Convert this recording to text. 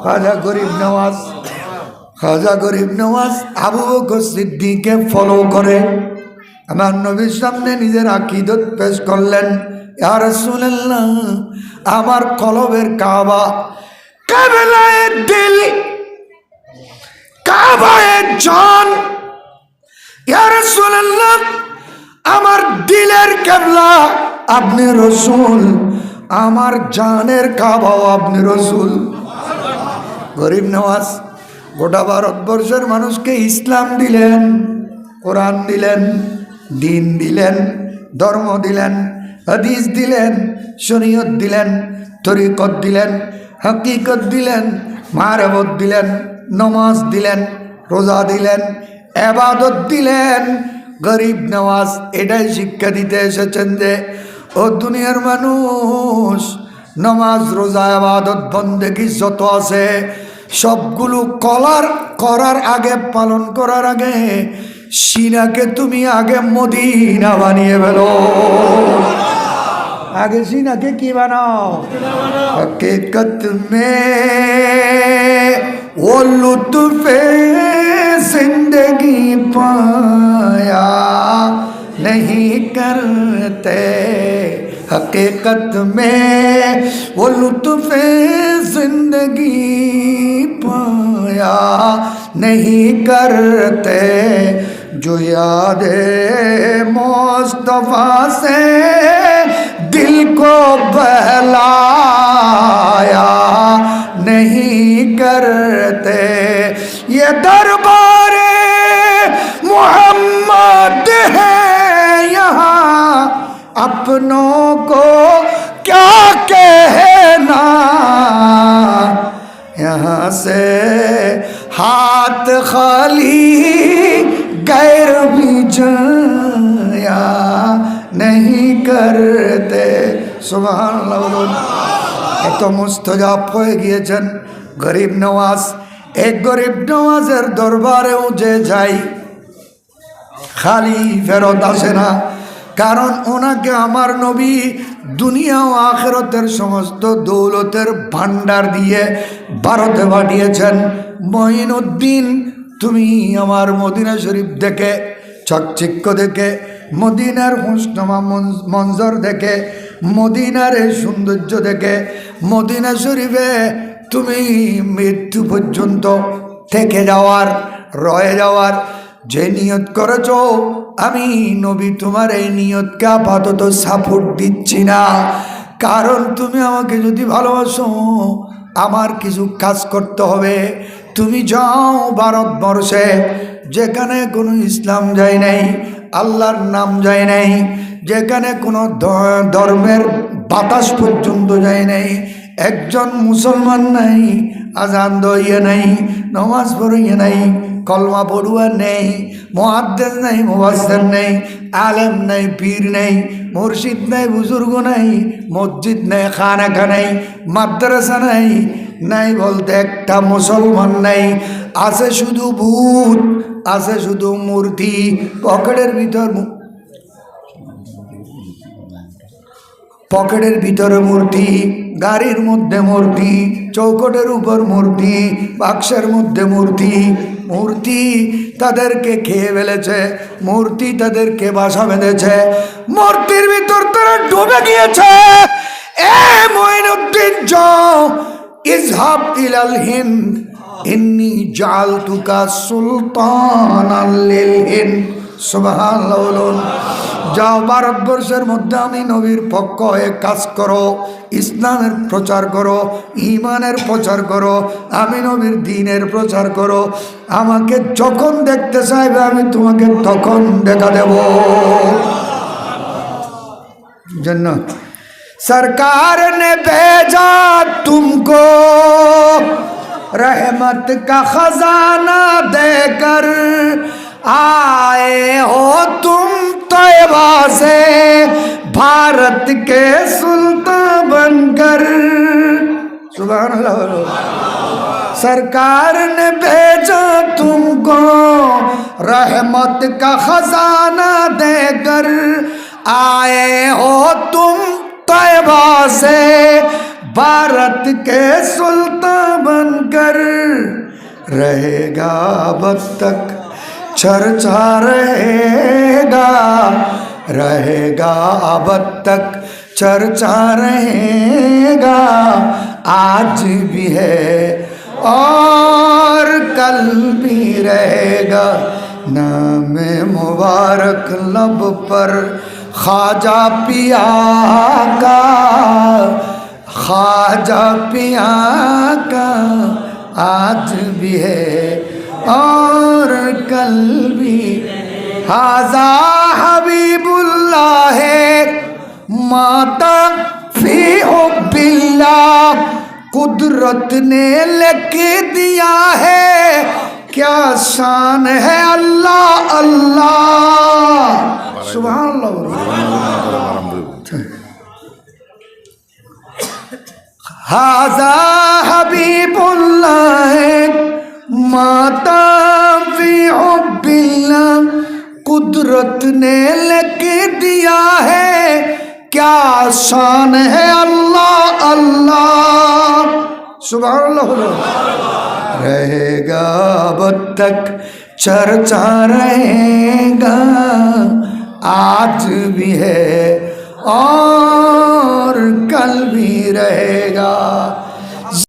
খাজা গরিব নওয়াজ। খাজা গরিব নওয়াজ আবু বকর সিদ্দিককে ফলো করে আমার নবীর সামনে নিজের আকীদত পেশ করলেন। ইয়া রাসূলুল্লাহ, আমার কলবের কাবা, কাবলায়ে দিল, কাবায়ে জান। ইয়া রাসূলুল্লাহ, আমার দিলের কিবলা আপনি রাসূল, আমার জানের কাবাও আপনি রাসূল। গরিব নওয়াজ গোটা ভারতবর্ষের মানুষকে ইসলাম দিলেন, কোরআন দিলেন, দিন দিলেন, ধর্ম দিলেন, হাদিস দিলেন, শরীয়ত দিলেন, তরিকত দিলেন, হাকিকত দিলেন, মারফত দিলেন, নামাজ দিলেন, রোজা দিলেন, ইবাদত দিলেন। গরিব নওয়াজ এটাই শিক্ষা দিতে এসেছেন যে ও দুনিয়ার মানুষ, নামাজ রোজা ইবাদত বন্দেগী যত আছে সবগুলো করার আগে, পালন করার আগে সিনাকে তুমি আগে মদিনা বানিয়ে ফেলো। আগে সিনাকে কি বানাও? হकीकत में वो लुत्फ़ जिंदगी पाया नहीं करते, हकीकत में वो लुत्फ़ जिंदगी पाया नहीं करते, जो याद मुस्तफा से दिल को बहलाया नहीं करते, ये दरबारे मोहम्मद है यहाँ, अपनों को क्या कहना, यहाँ से हाथ खाली गैर भी जाया नहीं करते। सुबहानाल्लाह। এত মুস্তাজাব হয়ে গিয়েছেন গরিব নওয়াজ। এক গরিব নওয়াজের দরবারেও যে যাই খালি ফেরত আসে না, কারণ ওনাকে আমার নবী দুনিয়া ও আখিরাতের সমস্ত দৌলতের ভান্ডার দিয়ে ভারতে পাঠিয়েছেন। মঈনুদ্দিন, তুমি আমার মদিনা শরীফ দেখে, চাকচিক্য দেখে, মদিনার হুসনুমা মঞ্জর দেখে, মদিনার এই সৌন্দর্য দেখে মদিনা শরীফে তুমি মৃত্যু পর্যন্ত থেকে যাওয়ার, রয়ে যাওয়ার যে নিয়ত করেছ, আমি নবী তোমার এই নিয়তকে আপাতত সাপোর্ট দিচ্ছি না। কারণ তুমি আমাকে যদি ভালোবাসো আমার কিছু কাজ করতে হবে। তুমি যাও ভারতবর্ষে যেখানে কোনো ইসলাম যায় নাই, আল্লাহর নাম যায় নাই, যেখানে কোনো ধর্মের বাতাস পর্যন্ত যায় নাই, একজন মুসলমান নাই, আজান দইয়ে নাই, নামাজ পড়িয়ে নাই, কলমা পড়ুয়া নেই, মুহাদ্দিস নাই, মুফাসসির নেই, আলেম নাই, পীর নেই, মুর্শিদ নাই, বুজুর্গ নাই, মসজিদ নাই, খানাখা নাই, মাদ্রাসা নাই, নাই বলতে একটা মুসলমান নাই। আছে শুধু ভূত, আছে শুধু মূর্তি, পকেটের ভিতরে মূর্তি, গাড়ির মধ্যে মূর্তি, চৌকটের উপর মূর্তি, বাক্সের মধ্যে মূর্তি। মূর্তি তাদেরকে খেয়ে ফেলেছে, মূর্তি তাদেরকে বাসা বেঁধেছে, মূর্তির ভিতর তারা ডুবে গিয়েছে। এ মঈনুদ্দিন, যাও, ইজহাব ইলাল হিন্দ, ইন্নী জাআলতুকা সুলতানান লিল হিন্দ। সুবহানাল্লাহ। যাও ভারতবর্ষের মধ্যে আমি নবীর পক্ষ হয়ে কাজ করো, ইসলামের প্রচার করো, ঈমানের প্রচার করো, আমি নবীর দ্বীনের প্রচার করো। আমাকে যখন দেখতে চাইবে আমি তোমাকে তখন দেখা দেব। জন্য सरकार ने भेजा तुमको रहमत का खजाना देकर, आए हो तुम तैयबा से भारत के सुल्तान बनकर। सुभान अल्लाह। सरकार ने भेजा तुमको रहमत का खजाना देकर, आए हो तुम तैयबा से भारत के सुल्तान बनकर। रहेगा अब तक चर्चा रहेगा, रहेगा अब तक चर्चा रहेगा। आज भी है और कल भी रहेगा। नाम मुबारक लब पर ख्वाजा पिया का, ख्वाजा पिया का आज भी है और कल भी। हाजा हबीबुल्लाह है माता फी हुब्बिल्लाह, कुदरत ने लिख दिया है क्या शान है अल्लाह अल्लाह। सुभान अल्लाह। हाजा हबीबुल्लाह माता फी हुब्बिल्लाह, कुदरत ने लिख दिया है क्या शान है अल्लाह अल्लाह। सुभान अल्लाह। रहेगा अब तक चर्चा रहेगा, आज भी है और कल भी रहेगा।